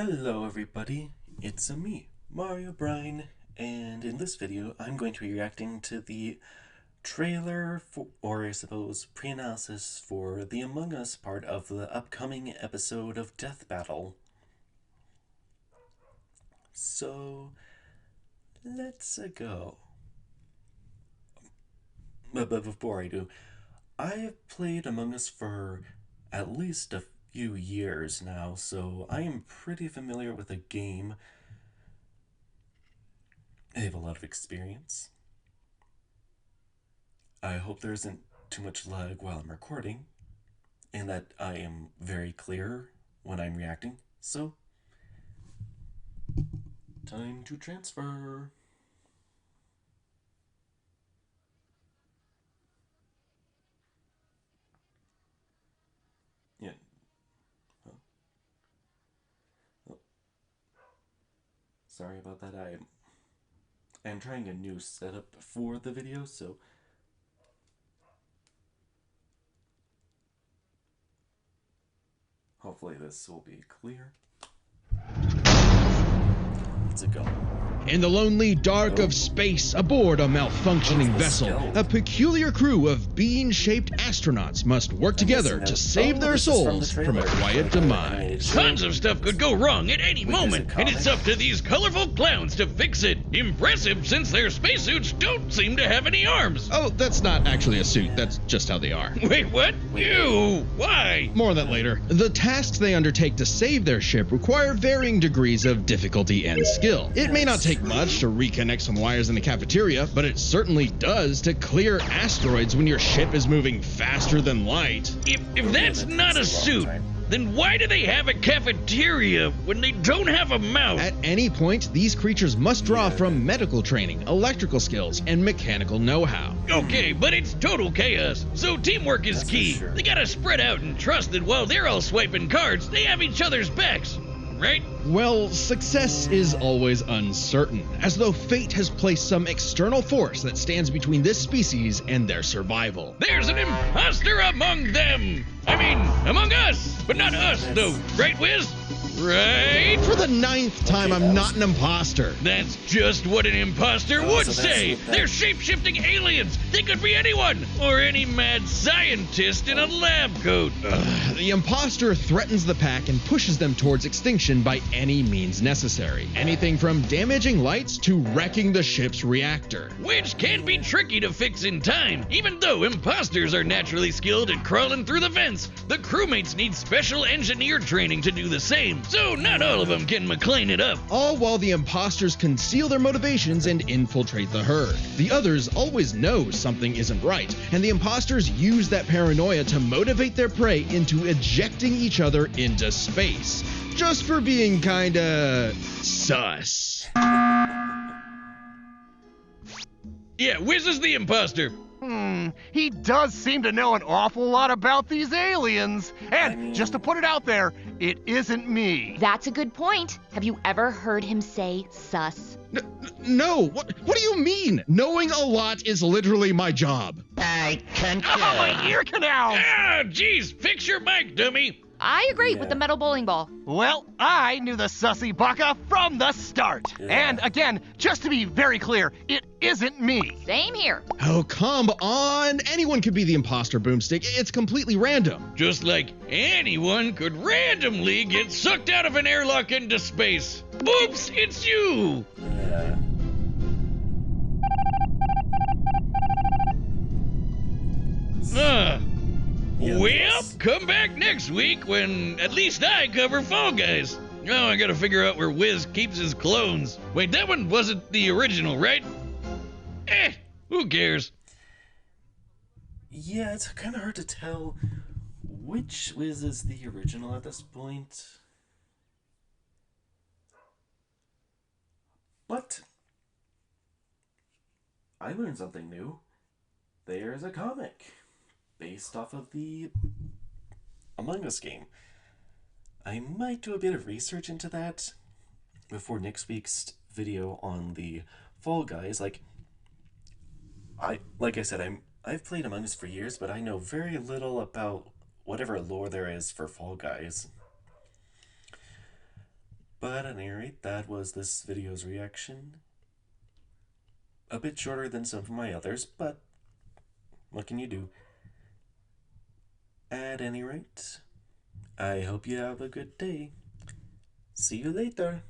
Hello everybody, it's me, Mario Brine, and in this video I'm going to be reacting to the trailer, or I suppose pre-analysis for the Among Us part of the upcoming episode of Death Battle. So, let's go. But before I do, I've played Among Us for at least a few years now, so I am pretty familiar with the game. I have a lot of experience. I hope there isn't too much lag while I'm recording, and that I am very clear when I'm reacting. So, time to transfer. Yeah. Oh. Sorry about that. I'm trying a new setup for the video, so hopefully this will be clear. Let's go. In the lonely dark of space, aboard a malfunctioning vessel, a peculiar crew of bean-shaped astronauts must work together to save their souls from a quiet demise. Tons of stuff could go wrong at any moment, and it's up to these colorful clowns to fix it. Impressive, since their spacesuits don't seem to have any arms. Oh, that's not actually a suit, that's just how they are. Wait, what? Ew, why? More on that later. The tasks they undertake to save their ship require varying degrees of difficulty and skill. It may not take much to reconnect some wires in the cafeteria, but it certainly does to clear asteroids when your ship is moving faster than light. If that's not a suit, then why do they have a cafeteria when they don't have a mouth? At any point, these creatures must draw from medical training, electrical skills, and mechanical know-how. Okay, but it's total chaos, so teamwork is key. Sure. They gotta spread out and trust that while they're all swiping cards, they have each other's backs, right? Well, success is always uncertain, as though fate has placed some external force that stands between this species and their survival. There's an imposter among them! I mean, among us! But not us, though, right, Wiz? Right? For the 9th time, I'm not an imposter. That's just what an imposter would say! They're shape-shifting aliens! They could be anyone! Or any mad scientist in a lab coat! The imposter threatens the pack and pushes them towards extinction by any means necessary. Anything from damaging lights to wrecking the ship's reactor. Which can be tricky to fix in time. Even though imposters are naturally skilled at crawling through the vents, the crewmates need special engineer training to do the same. So not all of them can McLean it up. All while the imposters conceal their motivations and infiltrate the herd. The others always know something isn't right, and the imposters use that paranoia to motivate their prey into ejecting each other into space. Just for being kinda sus. Yeah, Wiz is the imposter. He does seem to know an awful lot about these aliens. And just to put it out there, it isn't me. That's a good point. Have you ever heard him say sus? No, what do you mean? Knowing a lot is literally my job. I concur. Oh, my ear canal! Ah, jeez, fix your mic, dummy. I agree with the metal bowling ball. Well, I knew the sussy baka from the start. And again, just to be very clear, it isn't me. Same here. Oh, come on. Anyone could be the imposter, Boomstick. It's completely random. Just like anyone could randomly get sucked out of an airlock into space. Oops, it's you! Yeah. Well, come back next week when at least I cover Fall Guys. Now I gotta figure out where Wiz keeps his clones. Wait, that one wasn't the original, right? Who cares? Yeah, it's kind of hard to tell which Wiz is the original at this point. But I learned something new. There's a comic based off of the Among Us game. I might do a bit of research into that before next week's video on the Fall Guys. Like I said, I've played Among Us for years, but I know very little about whatever lore there is for Fall Guys. But at any rate, that was this video's reaction. A bit shorter than some of my others, but what can you do? At any rate, I hope you have a good day. See you later.